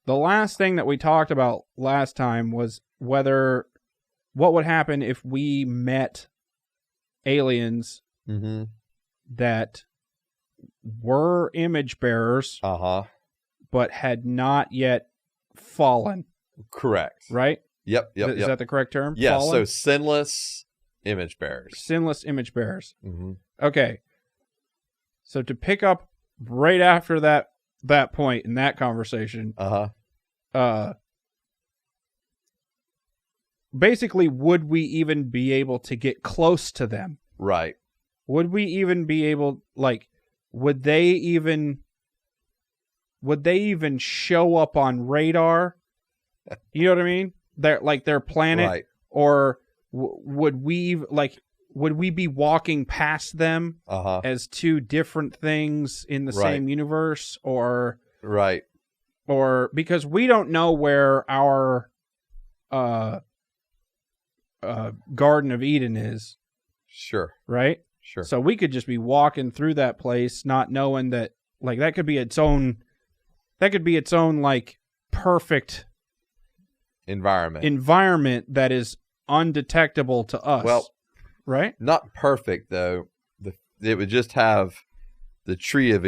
the last thing that we talked about last time was what would happen if we met aliens that were image bearers, but had not yet fallen. Correct. Right? Yep. Is that the correct term? Yeah. Fallen? So sinless image bearers. Sinless image bearers. Okay. So to pick up right after that point in that conversation, basically, would we even be able to get close to them? Right. Would we even be able, like, would they even show up on radar? You know what I mean? Their planet, right. Or would we be walking past them as two different things in the same universe, or right, or because we don't know where our Garden of Eden is. Sure. Right? Sure. So we could just be walking through that place not knowing that, like, that could be its own like perfect environment that is undetectable to us. Well, right? Not perfect though. It would just have the tree of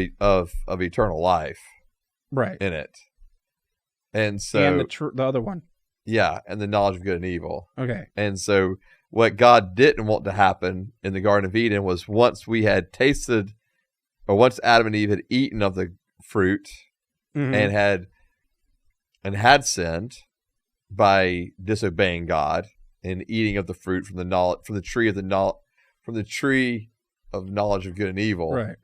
eternal life, right, in it, and so and the other one, yeah, and the knowledge of good and evil. Okay, and so what God didn't want to happen in the Garden of Eden was once we had tasted, or once Adam and Eve had eaten of the fruit and had sinned by disobeying God and eating of the fruit from the tree of knowledge of good and evil. Right.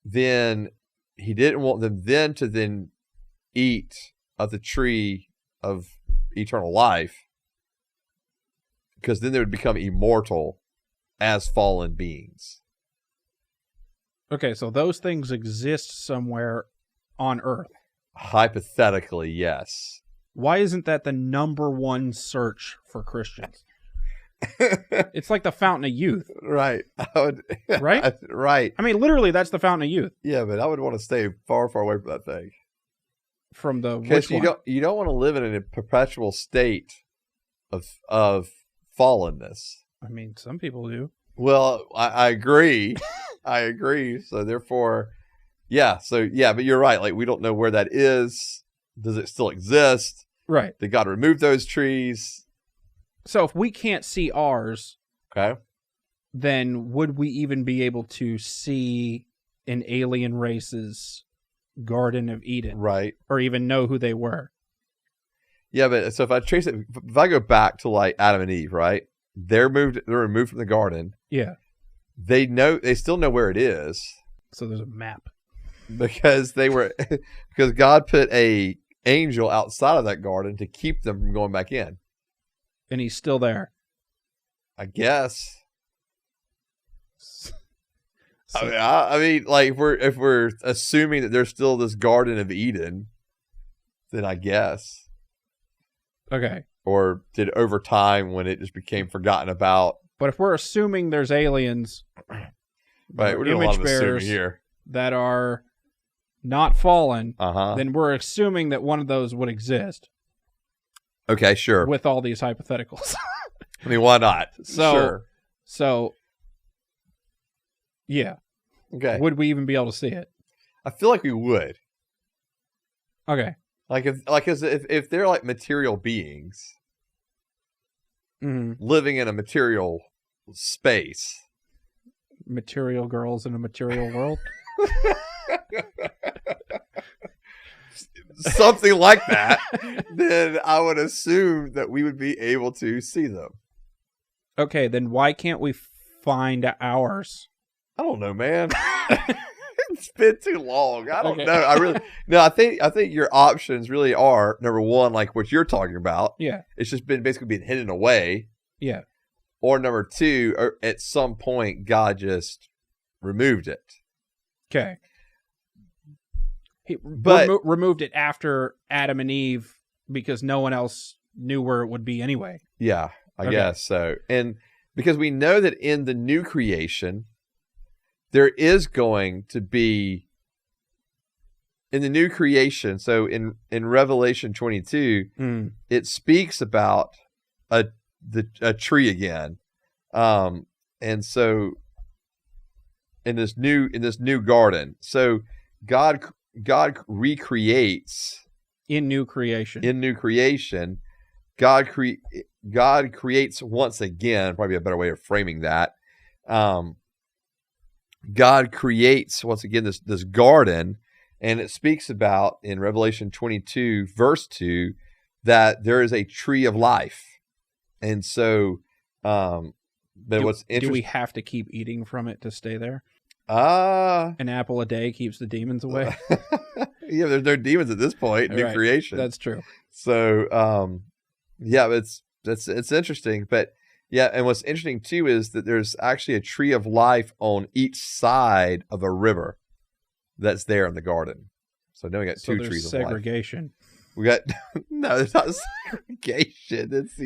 Then he didn't want them to eat of the tree of eternal life, because then they would become immortal as fallen beings. Okay, so those things exist somewhere on Earth. Hypothetically, yes. Why isn't that the number one search for Christians? It's like the fountain of youth. Right. Right? Right. I mean, literally, that's the fountain of youth. Yeah, but I would want to stay far, far away from that thing. From the because you don't want to live in a perpetual state of fallenness. I mean, some people do. Well, I agree. I agree. So therefore, yeah. So yeah, but you're right. Like, we don't know where that is. Does it still exist? Right. Did God remove those trees? So if we can't see ours, okay, then would we even be able to see an alien race's Garden of Eden? Right. Or even know who they were? Yeah, but so if I trace it, if I go back to like Adam and Eve, right? They're removed from the garden. Yeah. They still know where it is. So there's a map. Because because God put a angel outside of that garden to keep them from going back in. And he's still there. I guess. I mean, like, if we're assuming that there's still this Garden of Eden, then I guess. Okay. Or did over time, when it just became forgotten about? But if we're assuming there's aliens, right, we're doing a lot of assuming here, that are not fallen, uh-huh, then we're assuming that one of those would exist. Okay, sure. With all these hypotheticals. I mean, why not? So, yeah. Okay. Would we even be able to see it? I feel like we would. Okay. If they're like material beings, mm-hmm, living in a material space, material girls in a material world, something like that, then I would assume that we would be able to see them. Okay, then why can't we find ours? I don't know, man. It's been too long. I don't know. I think your options really are, number one, like what you're talking about. Yeah. It's just been basically being hidden away. Yeah. Or number two, at some point, God just removed it. Okay. But removed it after Adam and Eve because no one else knew where it would be anyway. Yeah, I guess so. And because we know that in the new creation, there is going to be in the new creation, so in Revelation 22, it speaks about a tree again, and so in this new garden, so God recreates in new creation. God creates once again. Probably a better way of framing that. God creates once again this garden, and it speaks about in Revelation 22 verse 2 that there is a tree of life, and so what's interesting? Do we have to keep eating from it to stay there? An apple a day keeps the demons away. Yeah, there's no demons at this point. New creation. That's true. So, yeah, it's interesting. But yeah, and what's interesting too is that there's actually a tree of life on each side of a river that's there in the garden. So now we got two trees of life. Segregation. We got no, there's not segregation. It's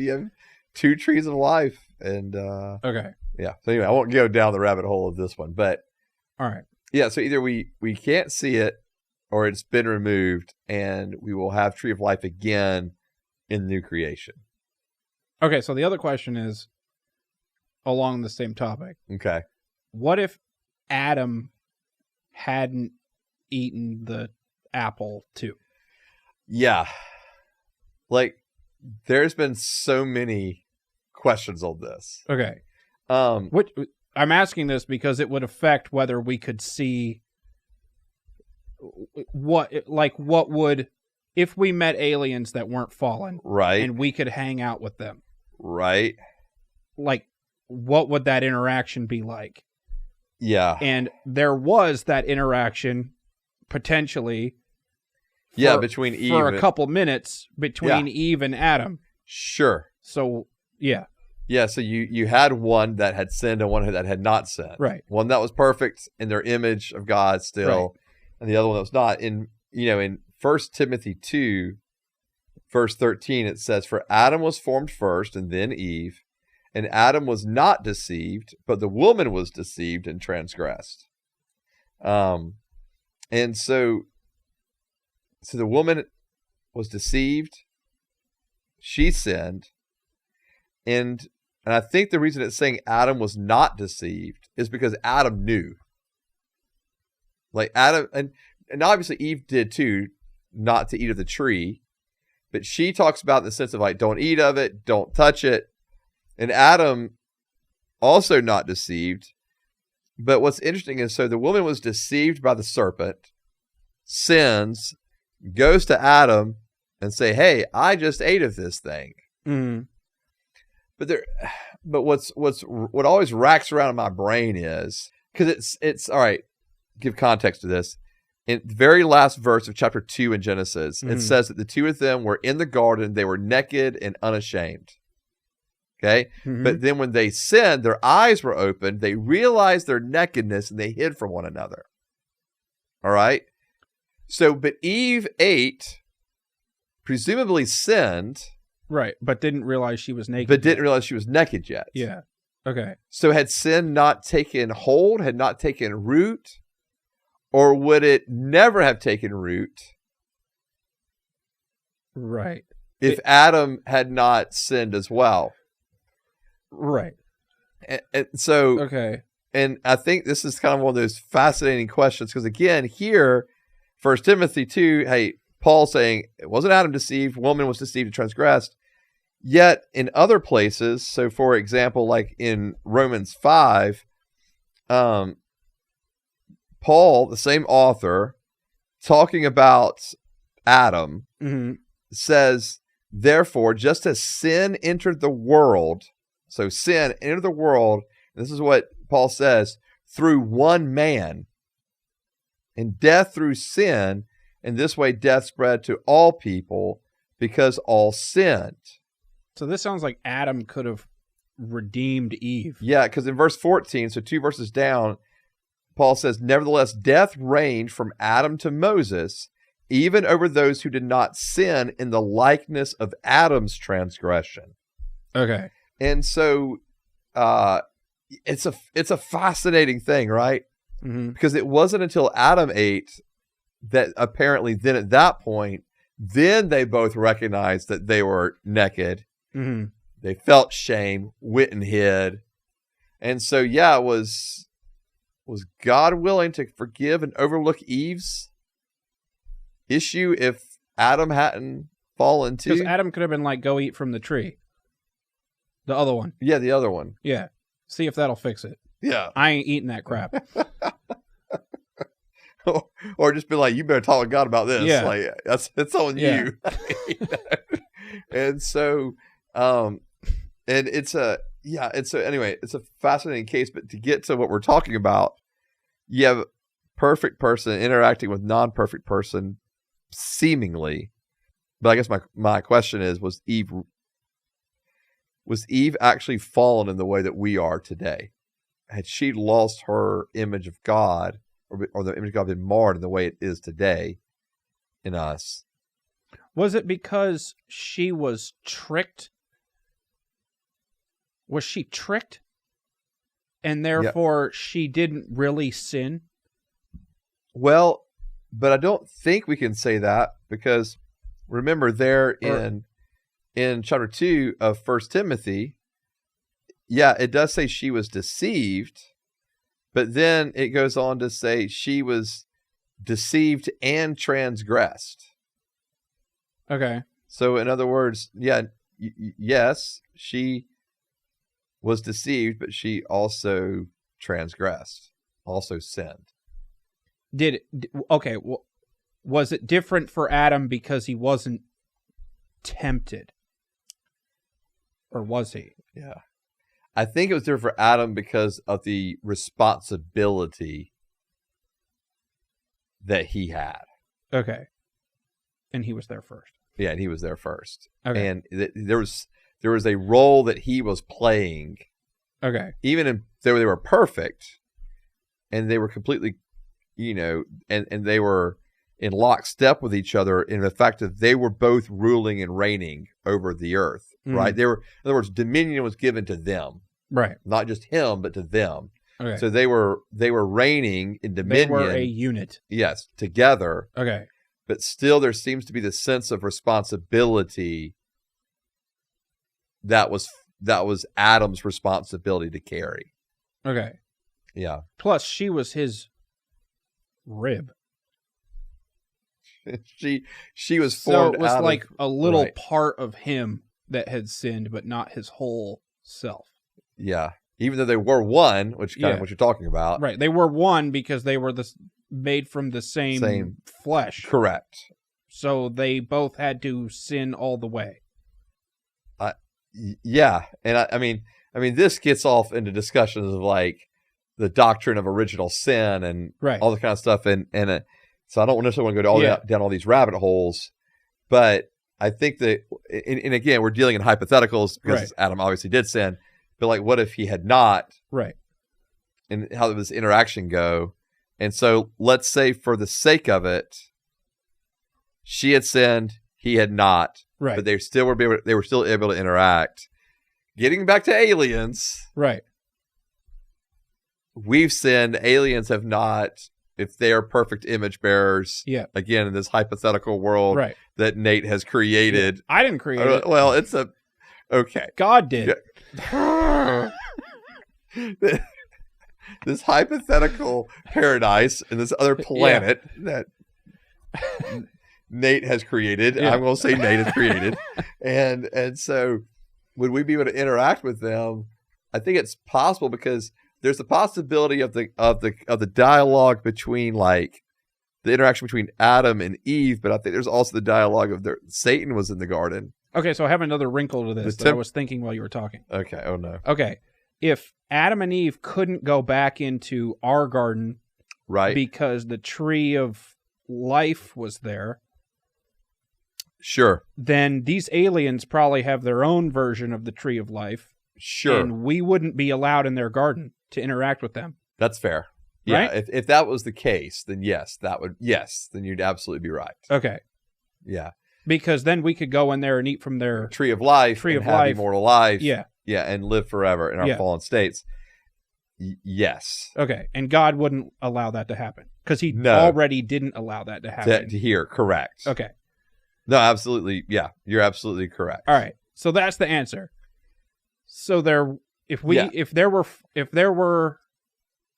two trees of life, and okay, yeah. So anyway, I won't go down the rabbit hole of this one, but all right, yeah. So either we can't see it, or it's been removed, and we will have tree of life again in the new creation. Okay, so the other question is along the same topic. Okay, what if Adam hadn't eaten the apple too? Yeah, like there's been so many questions on this. Okay, I'm asking this because it would affect whether we could see what would if we met aliens that weren't fallen, right? And we could hang out with them, right? Like, what would that interaction be like? Yeah, and there was that interaction potentially. Between Eve for a couple minutes between Eve and Adam. Sure. So yeah. Yeah, so you had one that had sinned and one that had not sinned. Right. One that was perfect in their image of God still, right, and the other one that was not. In 1 Timothy 2, verse 13, it says, "For Adam was formed first and then Eve, and Adam was not deceived, but the woman was deceived and transgressed." And so the woman was deceived, she sinned, and I think the reason it's saying Adam was not deceived is because Adam knew. Like Adam, and obviously Eve did too, not to eat of the tree, but she talks about in the sense of like, don't eat of it, don't touch it. And Adam also not deceived. But what's interesting is, so the woman was deceived by the serpent, sins, goes to Adam and say, "Hey, I just ate of this thing." Mm. But what always racks around in my brain is, because it's all right. Give context to this. In the very last verse of chapter 2 in Genesis, it says that the two of them were in the garden; they were naked and unashamed. Okay, but then when they sinned, their eyes were opened. They realized their nakedness and they hid from one another. All right. So, but Eve ate, presumably sinned. Right, but didn't realize she was naked. But didn't realize she was naked yet. Yeah. Okay. So had sin not taken hold, had not taken root, or would it never have taken root? Right. If Adam had not sinned as well. Right. And so, okay. And I think this is kind of one of those fascinating questions, because again, here, 1 Timothy 2, hey, Paul saying it wasn't Adam deceived, woman was deceived and transgressed. Yet in other places, so for example, like in Romans 5, Paul, the same author, talking about Adam, says, "Therefore, just as sin entered the world," so sin entered the world, this is what Paul says, "through one man, and death through sin, and this way death spread to all people because all sinned." So this sounds like Adam could have redeemed Eve. Yeah, because in verse 14, so 2 verses down, Paul says, "Nevertheless, death reigned from Adam to Moses, even over those who did not sin in the likeness of Adam's transgression." Okay. And so it's a fascinating thing, right? Because it wasn't until Adam ate that apparently then at that point, then they both recognized that they were naked. Mm-hmm. They felt shame, went and hid. And so, yeah, was God willing to forgive and overlook Eve's issue if Adam hadn't fallen too? Because Adam could have been like, go eat from the tree. The other one. Yeah, the other one. Yeah. See if that'll fix it. Yeah. I ain't eating that crap. Or just be like, you better talk with God about this. Yeah. Like, it's on Yeah. you. And so, and it's anyway, it's a fascinating case, but to get to what we're talking about, you have a perfect person interacting with non-perfect person seemingly. But I guess my question is, was Eve actually fallen in the way that we are today? Had she lost her image of God, or the image of God been marred in the way it is today in us? Was it because she was tricked? Was she tricked? And therefore she didn't really sin? Well, but I don't think we can say that, because remember there in chapter 2 of 1 Timothy, yeah, it does say she was deceived, but then it goes on to say she was deceived and transgressed. Okay. So in other words, yeah, yes, she was deceived, but she also transgressed, also sinned. Was it different for Adam because he wasn't tempted? Or was he? Yeah. I think it was different for Adam because of the responsibility that he had. Okay. And he was there first. Yeah, and he was there first. Okay. And there was a role that he was playing. Okay. Even if they were perfect, and they were completely, and they were in lockstep with each other in the fact that they were both ruling and reigning over the earth. Right? In other words, dominion was given to them. Right. Not just him, but to them. Okay. So they were reigning in dominion. They were a unit. Yes, together. Okay. But still there seems to be the sense of responsibility that was Adam's responsibility to carry. Okay. Yeah. Plus she was his rib. she was formed. So it was like a little right. part of him that had sinned, but not his whole self. Yeah. Even though they were one, which kind of what you're talking about. Right. They were one because they were made from the same flesh. Correct. So they both had to sin all the way. Yeah. And I mean, this gets off into discussions of like the doctrine of original sin and all the kind of stuff. And so I don't necessarily want to go down all these rabbit holes, but I think that, and again, we're dealing in hypotheticals because Adam obviously did sin, but like, what if he had not? Right. And how did this interaction go? And so let's say for the sake of it, she had sinned, he had not, but they were still able to interact. Getting back to aliens. Right. We've sinned, aliens have not. If they are perfect image bearers, again, in this hypothetical world that Nate has created. Yeah. I didn't create it. Well, it's okay. God did. This hypothetical paradise in this other planet that Nate has created. I'm going to say Nate has created. And so would we be able to interact with them? I think it's possible because there's the possibility of the dialogue between like the interaction between Adam and Eve, but I think there's also the dialogue of Satan was in the garden. Okay, so I have another wrinkle to this that I was thinking while you were talking. Okay, oh no. Okay, if Adam and Eve couldn't go back into our garden, right, because the tree of life was there, sure, then these aliens probably have their own version of the tree of life. Sure. And we wouldn't be allowed in their garden to interact with them. That's fair. Right? Yeah, if that was the case, then then you'd absolutely be right. Okay. Yeah. Because then we could go in there and eat from their tree of life and have immortal life. Yeah. Yeah, and live forever in our fallen states. Yes. Okay. And God wouldn't allow that to happen. Because he already didn't allow that to happen. To hear, correct. Okay. No, absolutely. Yeah, you're absolutely correct. All right. So that's the answer. So if there were,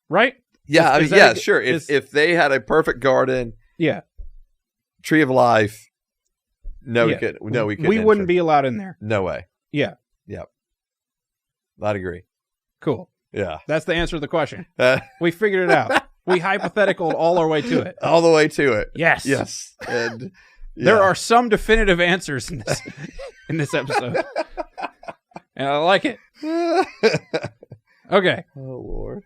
right? Yeah, I mean, sure. If they had a perfect garden, tree of life, we couldn't. We wouldn't be allowed in there. No way. Yeah. Yep. I'd agree. Cool. Yeah. That's the answer to the question. We figured it out. We hypotheticaled all our way to it. All the way to it. Yes. Yes. And there are some definitive answers in this episode. And I like it. Okay. Oh, Lord.